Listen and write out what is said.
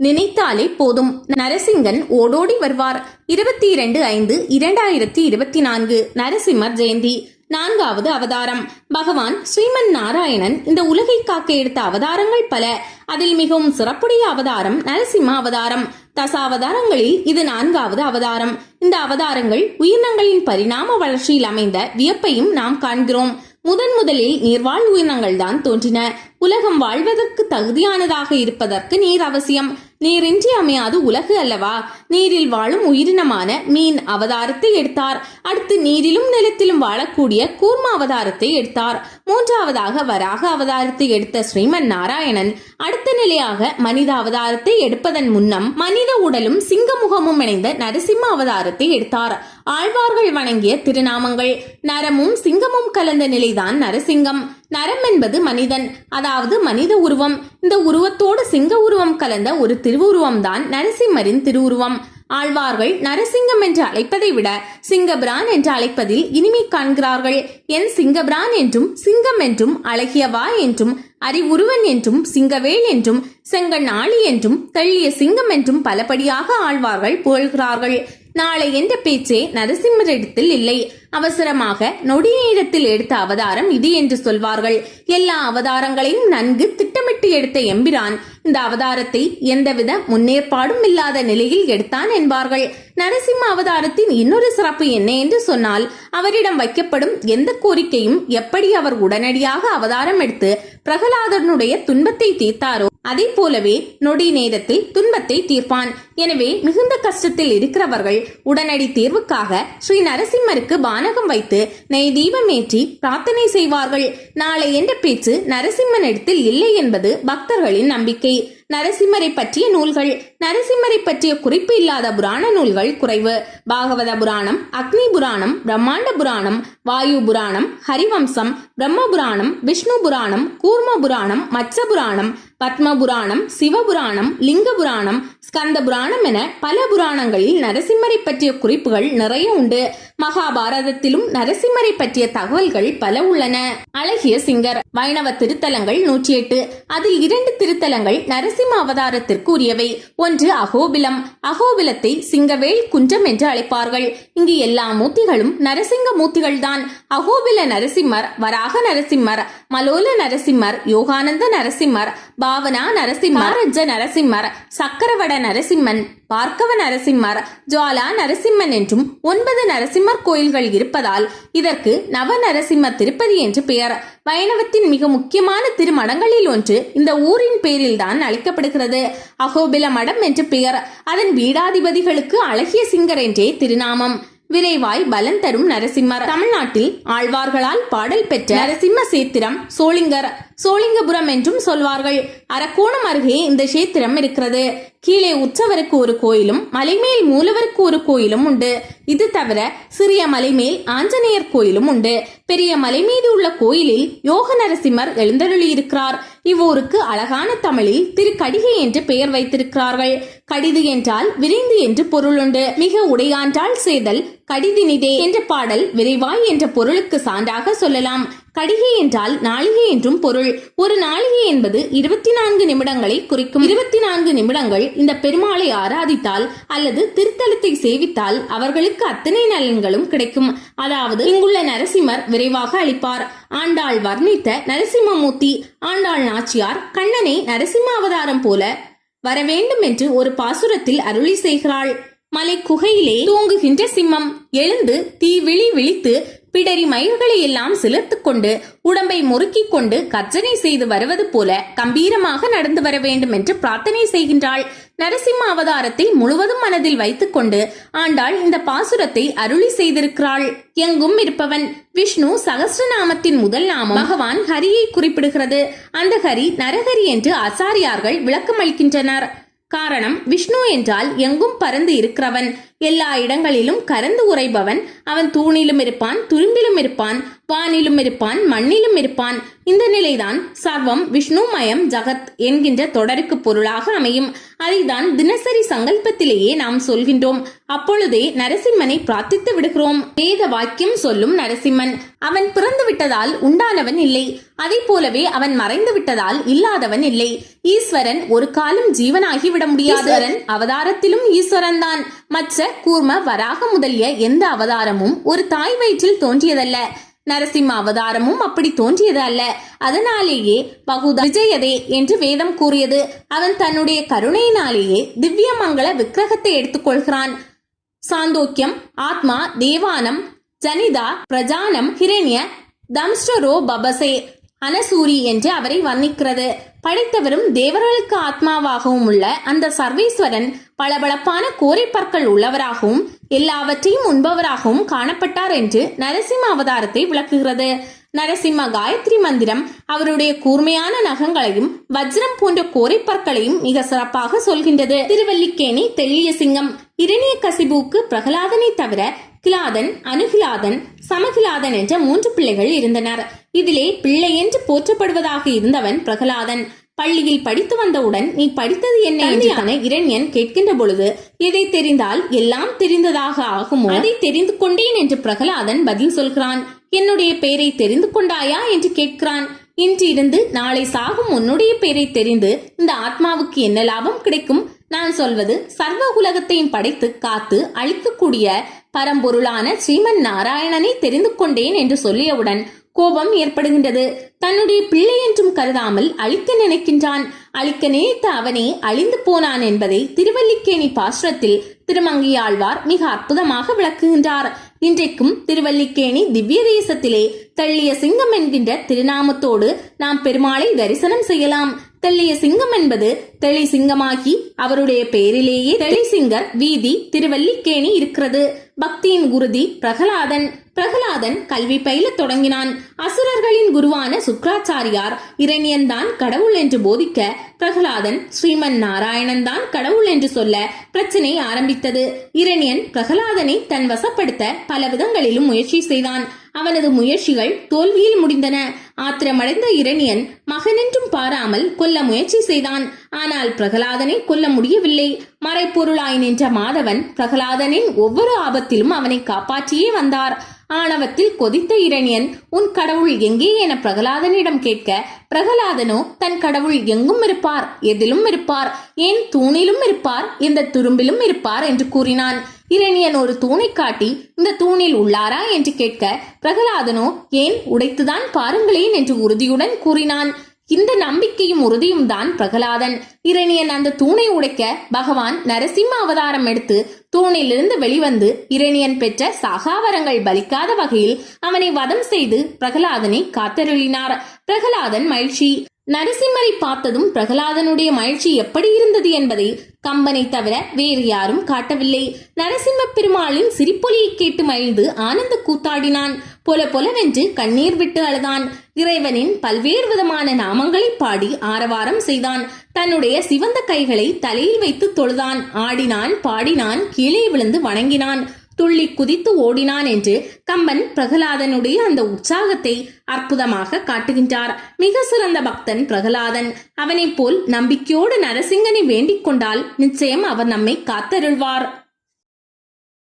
நினைத்தாலே போதும் நரசிங்கன் ஓடோடி வருவார். 22/5/2024 நரசிம்மர் ஜெயந்தி. 4வது அவதாரம். பகவான் ஸ்ரீமன் நாராயணன் இந்த உலகை காக்க எடுத்த அவதாரங்கள் பல. அதில் மிகவும் சிறப்புடைய அவதாரம் நரசிம்ம அவதாரம். தசாவதாரங்களில் இது 4வது அவதாரம். இந்த அவதாரங்கள் உயிரினங்களின் பரிணாம வளர்ச்சியில் அமைந்த வியப்பையும் நாம் காண்கிறோம். முதலில் நீர்வாழ் உயிரினங்கள் தான் தோன்றின. உலகம் வாழ்வதற்கு தகுதியானதாக இருப்பதற்கு நீர் அவசியம். நீரின்றி அமையாது உலகு அல்லவா? நீரில் வாழும் உயிரினமான மீன் அவதாரத்தை எடுத்தார். அடுத்து நீரிலும் நிலத்திலும் வாழக்கூடிய கூர்ம அவதாரத்தை எடுத்தார். 3வதாக வராக அவதாரத்தை எடுத்த ஸ்ரீமன் நாராயணன் அடுத்த நிலையாக மனித அவதாரத்தை எடுப்பதன் முன்னம் மனித உடலும் சிங்க முகமும் இணைந்த நரசிம்ம அவதாரத்தை எடுத்தார். ஆழ்வார்கள் வணங்கிய திருநாமங்கள். நரமும் சிங்கமும் கலந்த நிலைதான் நரசிங்கம். நரம் என்பது மனிதன், அதாவது மனித உருவம். இந்த உருவத்தோடு சிங்க உருவம் கலந்த ஒரு திருவுருவம் தான் நரசிம்மரின் திருவுருவம். ஆழ்வார்கள் நரசிங்கம் என்று அழைப்பதை விட சிங்கபிரான் என்று அழைப்பதில் இனிமை காண்கிறார்கள். என் சிங்கபிரான் என்றும் சிங்கம் என்றும் அழகியவா என்றும் அறிவுருவன் என்றும் சிங்கவேல் என்றும் செங்கண் ஆளி என்றும் தெள்ளிய சிங்கம் என்றும் பலபடியாக ஆழ்வார்கள் புகழ்கிறார்கள். நாளை என்ற பேச்சே நரசிம்மரிடத்தில் இல்லை. அவசரமாக நொடி நேரத்தில் எடுத்த அவதாரம் இது என்று சொல்வார்கள். எல்லா அவதாரங்களையும் நன்கு திட்டமிட்டு எடுத்த எம்பிரான் இந்த அவதாரத்தை எந்தவித முன்னேற்பாடும் இல்லாத நிலையில் எடுத்தான் என்பார்கள். நரசிம்ம அவதாரத்தின் இன்னொரு சிறப்பு என்ன என்று சொன்னால், அவரிடம் வைக்கப்படும் எந்த கோரிக்கையும் எப்படி அவர் உடனடியாக அவதாரம் எடுத்து பிரகலாதனுடைய துன்பத்தை தீர்த்தாரோ அதை போலவே நொடி நேரத்தில் துன்பத்தை தீர்ப்பான். எனவே மிகுந்த கஷ்டத்தில் இருக்கிறவர்கள் உடனடி தீர்வுக்காக ஸ்ரீ நரசிம்மருக்கு பானகம் வைத்து நெய் தீபம் ஏற்றி பிரார்த்தனை செய்வார்கள். நாளை என்ற பேச்சு நரசிம்மனிடத்தில் இல்லை என்பது பக்தர்களின் நம்பிக்கை. நரசிம்மரை பற்றிய நூல்கள். நரசிம்மரை பற்றிய குறிப்பு இல்லாத புராண நூல்கள் குறைவு. பாகவத புராணம், அக்னி புராணம், பிரம்மாண்ட புராணம், வாயு புராணம், ஹரிவம்சம், பிரம்ம புராணம், விஷ்ணு புராணம், கூர்ம புராணம், மத்ச புராணம், பத்ம புராணம், சிவபுராணம், லிங்க புராணம், ஸ்கந்த புராணம் என பல புராணங்களில் நரசிம்மரை பற்றிய குறிப்புகள் நிறைய உண்டு. மகாபாரதத்திலும் நரசிம்மரை பற்றிய தகவல்கள் பல உள்ளன. அழகிய சிங்கர். வைணவ திருத்தலங்கள் 108. அதில் 2 திருத்தலங்கள் நரசிம்ம அவதாரத்திற்கு உரியவை. ஒன்று அகோபிலம். அகோபிலத்தை சிங்கவேல் குன்றம் என்று அழைப்பார்கள். இங்கு எல்லா மூர்த்திகளும் நரசிங்க மூர்த்திகள் தான். அகோபில நரசிம்மர், வராக நரசிம்மர், மலோல நரசிம்மர், யோகானந்த நரசிம்மர், பாவனா நரசிம்மர், ரஜ நரசிம்மர், சக்கரவட நரசிம்மன், பார்க்கவ நரசிம்மர், ஜுவாலா நரசிம்மன் என்றும் 9 நரசிம்மர் கோயில்கள் இருப்பதால் இதற்கு நவ நரசிம்ம திருப்பதி என்று பெயர். வைணவத்தின் மிக முக்கியமான திருமடங்களில் ஒன்று இந்த ஊரின் பேரில் தான் அழைக்கப்படுகிறது. அகோபில மடம் என்று பெயர். அதன் பீடாதிபதிகளுக்கு அழகிய சிங்கர் என்றே திருநாமம். விரைவாய் பலன் தரும் நரசிம்மர். தமிழ்நாட்டில் ஆழ்வார்களால் பாடல் பெற்ற நரசிம்ம சேத்திரம் சோளிங்கபுரம் என்றும் சொல்வார்கள். அரக்கோணம் அருகே இந்த சேத்திரம் இருக்கிறது. கீழே உற்சவருக்கு ஒரு கோயிலும் மலைமேல் மூலவருக்கு ஒரு கோயிலும் உண்டு. இது தவிர சிறிய மலைமேல் ஆஞ்சநேயர் கோயிலும் உண்டு. பெரிய மலை மீது உள்ள கோயிலில் யோக நரசிம்மர் எழுந்தருளி இருக்கிறார். இவ்வூருக்கு அழகான தமிழில் திருக்கடிகை என்று பெயர் வைத்திருக்கிறார்கள். கடிது என்றால் விரைந்து என்று பொருளுண்டு. மிக உடையான்றால் செய்தல் கடிதினிதே என்ற பாடல் விரைவாய் என்ற பொருளுக்கு சான்றாக சொல்லலாம். கடிகை என்றால் நாளிகை என்றும் பொருள். ஒரு நாளிகை என்பது 24 நிமிடங்களை குறிக்கும். 24 நிமிடங்கள் இந்த பெருமாளை ஆராதித்தால் அல்லது திருத்தலத்தை சேவித்தால் அவர்களுக்கு அத்தனை நலன்களும் கிடைக்கும். அதாவது இங்குள்ள நரசிம்மர் விரைவாக அளிப்பார். ஆண்டாள் வர்ணித்த நரசிம்மமூர்த்தி. ஆண்டாள் நாச்சியார் கண்ணனை நரசிம்ம அவதாரம் போல வர வேண்டும் என்று ஒரு பாசுரத்தில் அருளி செய்கிறாள். மலை குகையிலே தூங்குகின்ற சிம்மம் எழுந்து தீவிழி விழித்து பிடரி மயிர்களை எல்லாம் சிலிர்த்துக் கொண்டு உடம்பை முறுக்கிக் கொண்டு கர்ஜனை செய்து வருவது போல கம்பீரமாக நடந்து வர வேண்டும் என்று பிரார்த்தனை செய்கின்றாள். நரசிம்ம அவதாரத்தை முழுவதும் மனதில் வைத்துக் கொண்டு ஆண்டாள் இந்த பாசுரத்தை அருளி செய்திருக்கிறாள். எங்கும் இருப்பவன். விஷ்ணு சகஸ்ரநாமத்தின் முதல் நாமம் பகவான் ஹரியை குறிப்பிடுகிறது. அந்த ஹரி நரஹரி என்று ஆச்சாரியார்கள் விளக்கம் அளிக்கின்றனர். காரணம், விஷ்ணு என்றால் எங்கும் பறந்து இருக்கிறவன். எல்லா இடங்களிலும் கரந்து உரைபவன். அவன் தூணிலும் இருப்பான், துரும்பிலும் இருப்பான், வானிலும் இருப்பான், மண்ணிலும் இருப்பான். இந்த நிலைதான் சர்வம் விஷ்ணுமயம் ஜகத் என்கின்ற தொடருக்கு பொருளாக அமையும். அதைதான் தினசரி சங்கல்பத்திலேயே நாம் சொல்கின்றோம். அப்பொழுதே நரசிம்மனை பிரார்த்தித்து விடுகிறோம். வேத வாக்கியம் சொல்லும் நரசிம்மன். அவன் பிறந்து விட்டதால் உண்டானவன் இல்லை, அதை போலவே அவன் மறைந்து விட்டதால் இல்லாதவன் இல்லை. ஈஸ்வரன் ஒரு காலம் ஜீவனாகி விட முடியாது. அவதாரத்திலும் ஈஸ்வரன் தான். மற்ற கூர்ம வராக முதலிய எந்த அவதாரமும் ஒரு தாய் வயிற்றில் தோன்றியதல்ல. நரசிம்ம அவதாரமும் அப்படி தோன்றியது அல்ல. அதனாலேயே பகுதா விஜயதே என்று வேதம் கூறியது. அவன் தன்னுடைய கருணையினாலேயே திவ்ய மங்கள விக்கிரகத்தை எடுத்துக்கொள்கிறான். சாந்தோக்கியம், ஆத்மா, தேவானம், ஜனிதா, பிரஜானம், ஹிரண்ய தம்ஸ்டரோ பபசே அனசூரி என்று அவரை வர்ணிக்கிறது. படைத்தவரும் தேவர்களுக்கு ஆத்மாவாகவும் உள்ள அந்த சர்வேஸ்வரன் பளபளப்பான கோரை பற்கள் உள்ளவராகவும் எல்லாவற்றையும் உண்பவராகவும் காணப்பட்டார் என்று நரசிம்ம அவதாரத்தை விளக்குகிறது. நரசிம்ம காயத்ரி மந்திரம் அவருடைய கூர்மையான நகங்களையும் வஜ்ரம் போன்ற கோரை பற்களையும் மிக சிறப்பாக சொல்கின்றது. திருவல்லிக்கேணி தெள்ளிய சிங்கம். இரணிய கசிபுக்கு பிரகலாதனை தவிர கிலாதன், அனுகிலாதன், சமகிலாதன் என்ற 3 பிள்ளைகள் இருந்தனர். இதிலே பிள்ளை என்று போற்றப்படுவதாக இருந்தவன் பிரகலாதன். பள்ளியில் படித்து வந்தவுடன் நீ படித்தது என்ன என்று இரண்யன் கேட்கின்ற பொழுது, எதை தெரிந்தால் எல்லாம் தெரிந்ததாக ஆகுமோ அதை தெரிந்து கொண்டேன் என்று பிரகலாதன் பதில் சொல்கிறான். என்னுடைய பெயரை தெரிந்து கொண்டாயா என்று கேட்கிறான். இன்று இருந்து நாளை சாகும் உன்னுடைய பெயரை தெரிந்து இந்த ஆத்மாவுக்கு என்ன லாபம் கிடைக்கும்? நான் சொல்வது சர்வ உலகத்தையும் படைத்து காத்து அழிக்கக்கூடிய பரம்பொருளான ஸ்ரீமன் நாராயணனை தெரிந்து கொண்டேன் என்று சொல்லியவுடன் கோபம் ஏற்படுகின்றது. தன்னுடைய பிள்ளை என்றும் கருதாமல் அழிக்க நினைக்கின்றான். அழிக்க நினைத்த அவனே அழிந்து போனான் என்பதை திருவல்லிக்கேணி பாசுரத்தில் திருமங்கையாழ்வார் மிக அற்புதமாக விளக்குகின்றார். இன்றைக்கும் திருவல்லிக்கேணி திவ்ய தேசத்திலே தெள்ளிய சிங்கம் என்கின்ற திருநாமத்தோடு நாம் பெருமாளை தரிசனம் செய்யலாம். தெள்ளிய சிங்கம் என்பது தெளி சிங்கமாகி அவருடைய பெயரிலேயே தெளிசிங்கர் வீதி திருவல்லிக்கேணி இருக்கிறது. பக்தியின் குருதி பிரகலாதன். பிரகலாதன் கல்வி பயில தொடங்கினான். அசுரர்களின் குருவான சுக்ராச்சாரியார் இரணியன் தான் கடவுள் என்று போதிக்க பிரகலாதன் ஸ்ரீமன் நாராயணன் தான் கடவுள் என்று சொல்ல பிரச்சனை ஆரம்பித்தது. இரணியன் பிரகலாதனை தன் வசப்படுத்த பல விதங்களிலும் முயற்சி செய்தான். அவனது முயற்சிகள் தோல்வியில் முடிந்தன. ஆத்திரமடைந்த இரணியன் மகனென்றும் பாராமல் கொல்ல முயற்சி செய்தான். ஆனால் பிரகலாதனை கொல்ல முடியவில்லை. மறைப்பொருளாய் நின்ற மாதவன் பிரகலாதனின் ஒவ்வொரு ஆபத்திலும் அவனை காப்பாற்றியே வந்தார். ஆணவத்தில் கொதித்த இரணியன் உன் கடவுள் எங்கே என பிரகலாதனிடம் கேட்க பிரகலாதனோ தன் கடவுள் எங்கும் இருப்பார், எதிலும் இருப்பார், ஏன் தூணிலும் இருப்பார், இந்த துரும்பிலும் இருப்பார் என்று கூறினான். இரணியன் ஒரு தூணை காட்டி இந்த தூணில் உள்ளாரா என்று கேட்க பிரகலாதனோ ஏன் உடைத்துதான் பாருங்களேன் என்று உறுதியுடன் கூறினான். இந்த நம்பிக்கையும் உறுதியும் தான் பிரகலாதன். இரணியன் அந்த தூணை உடைக்க பகவான் நரசிம்ம அவதாரம் எடுத்து தூணிலிருந்து வெளிவந்து இரணியன் பெற்ற சாகாவரங்கள் பலிக்காத வகையில் அவனை வதம் செய்து பிரகலாதனை காத்தருளினார். பிரகலாதன் மகிழ்ச்சி. நரசிம்மரை பார்த்ததும் பிரகலாதனுடைய மகிழ்ச்சி எப்படி இருந்தது என்பதை கம்பனை தவிர வேறு யாரும் காட்டவில்லை. நரசிம்ம பெருமாளின் சிரிப்பொலியை கேட்டு மகிழ்ந்து ஆனந்த கூத்தாடினான். பொல பொலவென்று கண்ணீர் விட்டு அழுதான். இறைவனின் பல்வேறு விதமான நாமங்களை பாடி ஆரவாரம் செய்தான். தன்னுடைய சிவந்த கைகளை தலையில் வைத்து தொழுதான். ஆடினான், பாடினான், கீழே விழுந்து வணங்கினான், துள்ளி குதித்து ஓடினான் என்று கம்பன் பிரகலாதனுடைய அந்த உற்சாகத்தை அற்புதமாக காட்டுகின்றார். மிக சிறந்த பக்தன் பிரகலாதன். அவனை போல் நம்பிக்கையோடு நரசிங்கனை வேண்டிக் கொண்டால் நிச்சயம் அவர் நம்மை காத்தருள்வார்.